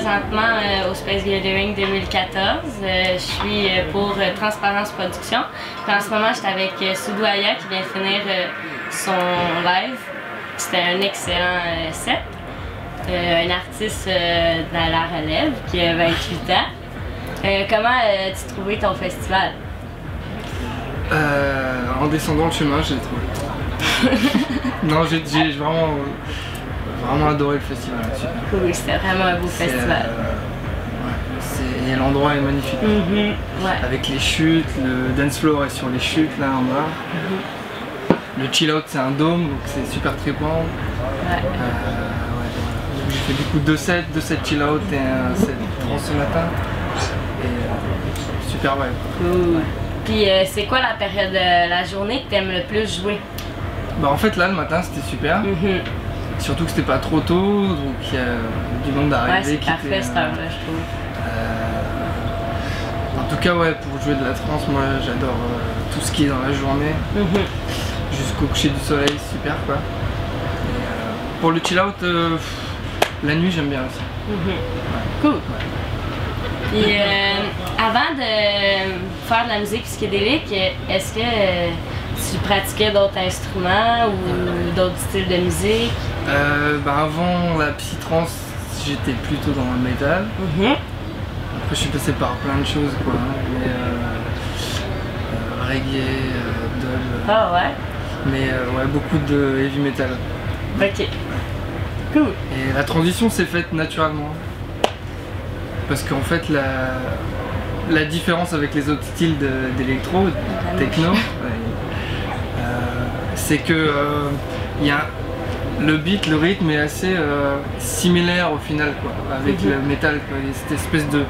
présentement au Space Gathering 2014. Je suis pour Transparence Production. Puis en ce moment, je suis avec Soudoaya qui vient de finir son live. C'était un excellent set. Un artiste dans la relève qui a 28 ans. Comment as-tu trouvé ton festival? En descendant le chemin, j'ai trouvé. Non, j'ai vraiment adoré le festival. Oui, c'était vraiment un beau festival. Et l'endroit est magnifique. Ouais. Avec les chutes, le dance floor est sur les chutes là en bas. Le chill out c'est un dôme, donc c'est super trippant. J'ai fait du coup deux sets chill out et un set trans ce matin. Et super vibe. Cool. Puis c'est quoi la période de la journée que tu aimes le plus jouer? Bah en fait là le matin c'était super. Surtout que c'était pas trop tôt, donc il y a du monde d'arriver. Ouais, c'est parfait cette heure-là, je trouve. En tout cas, ouais, pour jouer de la trance, moi j'adore tout ce qui est dans la journée. Jusqu'au coucher du soleil, super quoi. Et, pour le chill out, la nuit j'aime bien aussi. Cool. Puis avant de faire de la musique psychédélique, est-ce que tu pratiquais d'autres instruments ou d'autres styles de musique? Avant la psytrance, j'étais plutôt dans le métal. Après je suis passé par plein de choses quoi, mais reggae, dub. Ah ouais? Mais ouais, beaucoup de heavy metal. Ok. Cool. Et la transition s'est faite naturellement. Parce qu'en fait la différence avec les autres styles d'électro, techno, c'est que le beat, le rythme est assez similaire au final quoi, avec le métal quoi. Et cette espèce de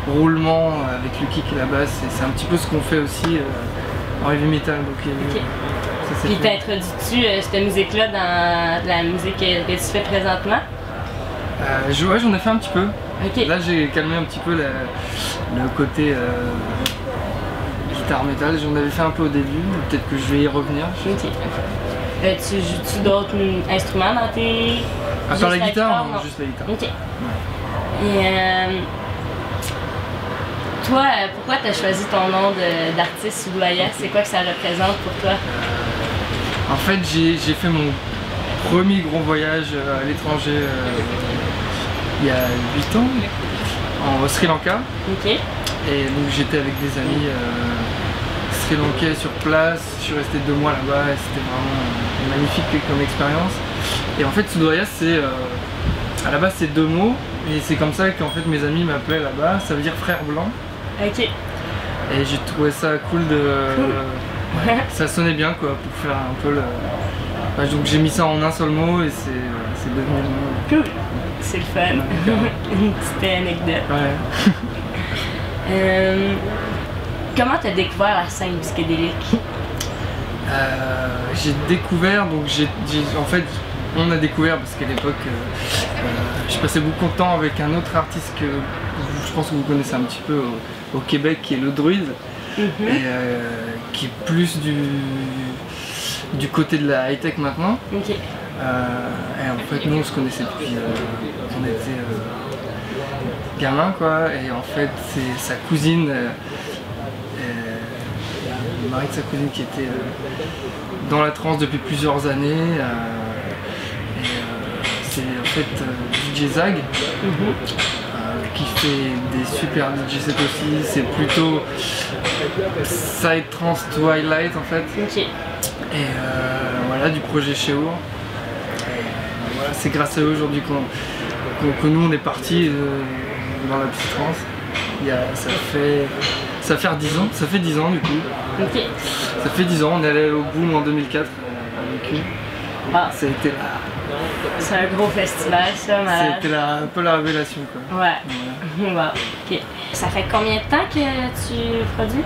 roulement avec le kick et la basse, c'est un petit peu ce qu'on fait aussi en heavy metal. Donc, puis t'introduis-tu cette musique-là dans la musique que tu fais présentement? Ouais, j'en ai fait un petit peu. Là j'ai calmé un petit peu le côté guitare métal, j'en avais fait un peu au début, peut-être que je vais y revenir. Tu joues-tu d'autres instruments dans tes... À part la guitare, non, juste la guitare. Ok. Et toi, pourquoi tu as choisi ton nom d'artiste Soudoaya? C'est quoi que ça représente pour toi? En fait, j'ai fait mon premier gros voyage à l'étranger il y a 8 ans, au Sri Lanka. Et donc j'étais avec des amis sri lankais sur place, je suis resté 2 mois là-bas et c'était vraiment magnifique comme expérience. Et en fait Soudoaya c'est, à la base c'est 2 mots et c'est comme ça qu'en fait mes amis m'appelaient là-bas, ça veut dire frère blanc. Et j'ai trouvé ça cool ça sonnait bien quoi pour faire un peu le... donc j'ai mis ça en un seul mot et c'est devenu le mot. Cool. C'est le fun. Une petite anecdote. Comment tu as découvert la scène psychédélique? J'ai découvert, donc en fait on a découvert parce qu'à l'époque je passais beaucoup de temps avec un autre artiste que je pense que vous connaissez un petit peu au Québec qui est le Druide. Et qui est plus du côté de la high-tech maintenant. Et en fait nous on se connaissait depuis qu'on était gamin quoi, et en fait c'est sa cousine, le mari de sa cousine qui était dans la trance depuis plusieurs années. C'est en fait DJ Zag qui fait des super DJ sets aussi, c'est plutôt Side Trance Twilight en fait. Et voilà, du projet Sheour. Voilà, c'est grâce à eux aujourd'hui que nous on est partis dans la psytrance. Ça fait 10 ans, ça fait 10 ans du coup. Ça fait 10 ans, on est allé au Boom en 2004 avec eux. Ça a été c'est un gros festival ça, malade. C'était un peu la révélation quoi. Ouais. Wow. Ok. Ça fait combien de temps que tu produis?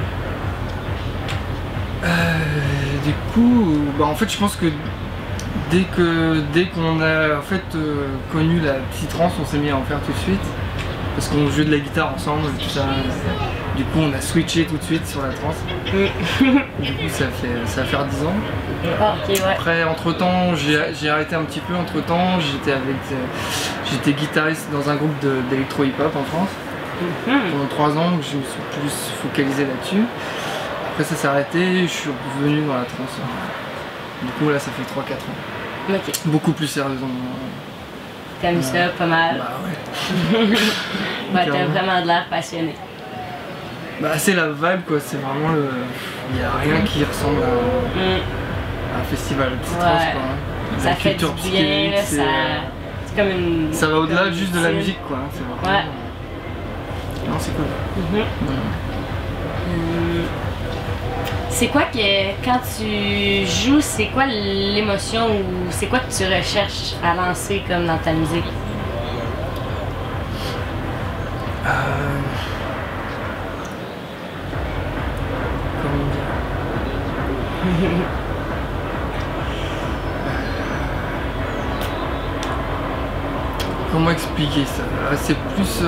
Du coup, en fait je pense que dès qu'on a en fait connu la psytrance, on s'est mis à en faire tout de suite. Parce qu'on jouait de la guitare ensemble et tout ça. Du coup, on a switché tout de suite sur la trance. Du coup, ça va faire 10 ans. Ok, ouais. Après, entre-temps, j'ai arrêté un petit peu. Entre-temps, j'étais guitariste dans un groupe d'électro hip-hop en France. Pendant 3 ans, je me suis plus focalisé là-dessus. Après, ça s'est arrêté, je suis revenu dans la trance. Du coup, là, ça fait 3-4 ans. Ok. Beaucoup plus sérieusement. T'as mis ça pas mal. Bah ouais. Ouais, t'as vraiment de l'air passionné. Bah c'est la vibe quoi, c'est vraiment le... Il n'y a rien qui ressemble à un festival psytrance quoi. Ça fait du bien, là, c'est comme une... Ça va au-delà juste de la musique quoi. C'est vraiment... Non, c'est cool. C'est quoi que quand tu joues, c'est quoi l'émotion ou c'est quoi que tu recherches à lancer comme dans ta musique? Comment dire? Comment expliquer ça? C'est plus...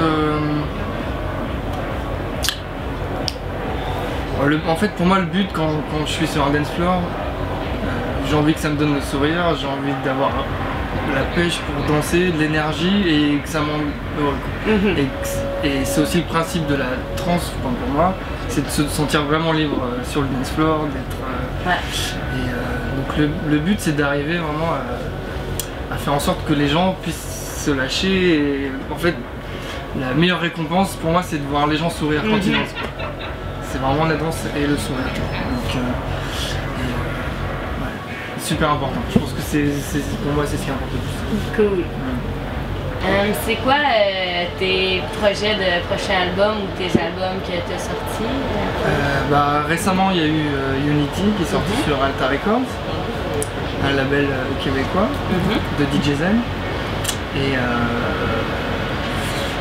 En fait, pour moi, le but quand je suis sur un dance floor, j'ai envie que ça me donne le sourire, j'ai envie d'avoir de la pêche pour danser, de l'énergie et que ça m'en heureux. Et c'est aussi le principe de la trance pour moi, c'est de se sentir vraiment libre sur le dance floor, d'être. Donc le but, c'est d'arriver vraiment à faire en sorte que les gens puissent se lâcher. Et, en fait, la meilleure récompense pour moi, c'est de voir les gens sourire quand ils dansent. C'est vraiment la danse et le sourire. Donc, super important. Je pense que pour moi c'est ce qui importe le plus. Cool. C'est quoi tes projets de prochain album ou tes albums que tu as sortis? Récemment il y a eu Unity qui est sorti sur Alta Records, un label québécois de DJ Zen. Et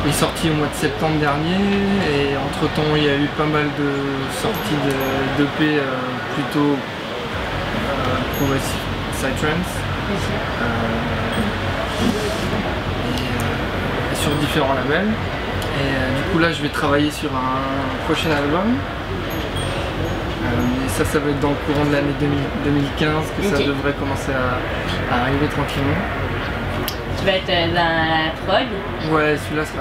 il est sorti au mois de septembre dernier et entre temps il y a eu pas mal de sorties d'EP plutôt progressive psytrance et sur différents labels. Et du coup là je vais travailler sur un prochain album. Et ça va être dans le courant de l'année 2015 que ça devrait commencer à arriver tranquillement. Tu vas être dans la prog? Ouais, celui-là ce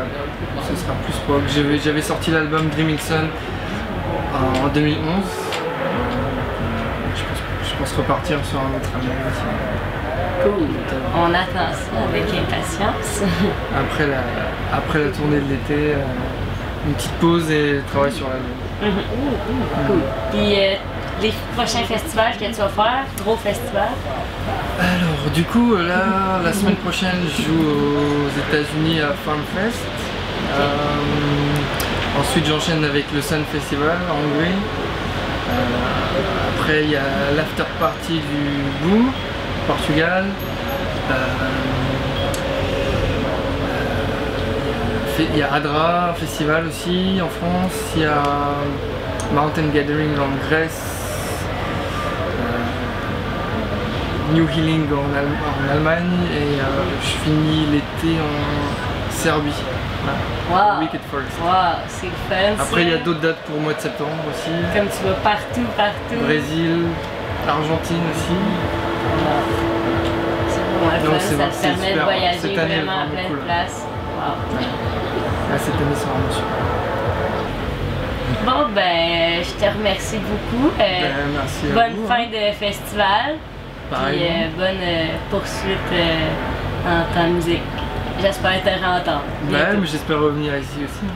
sera plus prog. J'avais sorti l'album Dreaming Sun en 2011. Je pense repartir sur un autre album aussi. Cool. On attend ça avec impatience. Après la tournée de l'été, une petite pause et travail sur l'album. Cool. Puis les prochains festivals que tu vas faire, gros festivals? Alors du coup là, la semaine prochaine je joue aux États-Unis à FarmFest. Ensuite j'enchaîne avec le Sun Festival en Hongrie. Après il y a l'after party du Boom au Portugal. Il y a Adra Festival aussi en France. Il y a Mountain Gathering en Grèce. New Healing en Allemagne et je finis l'été en Serbie. Wow. Wicked Forest. Wow, c'est fun. Après il y a d'autres dates pour le mois de septembre aussi. Comme tu vas partout. Brésil, Argentine aussi. C'est vraiment fun, ça te permet de voyager vraiment à plein de places. Wow. Cette année c'est vraiment super. Bon ben, je te remercie beaucoup. Merci à bonne vous, fin de festival. Puis bonne poursuite en ta musique. J'espère te réentendre. Ouais, mais j'espère revenir ici aussi.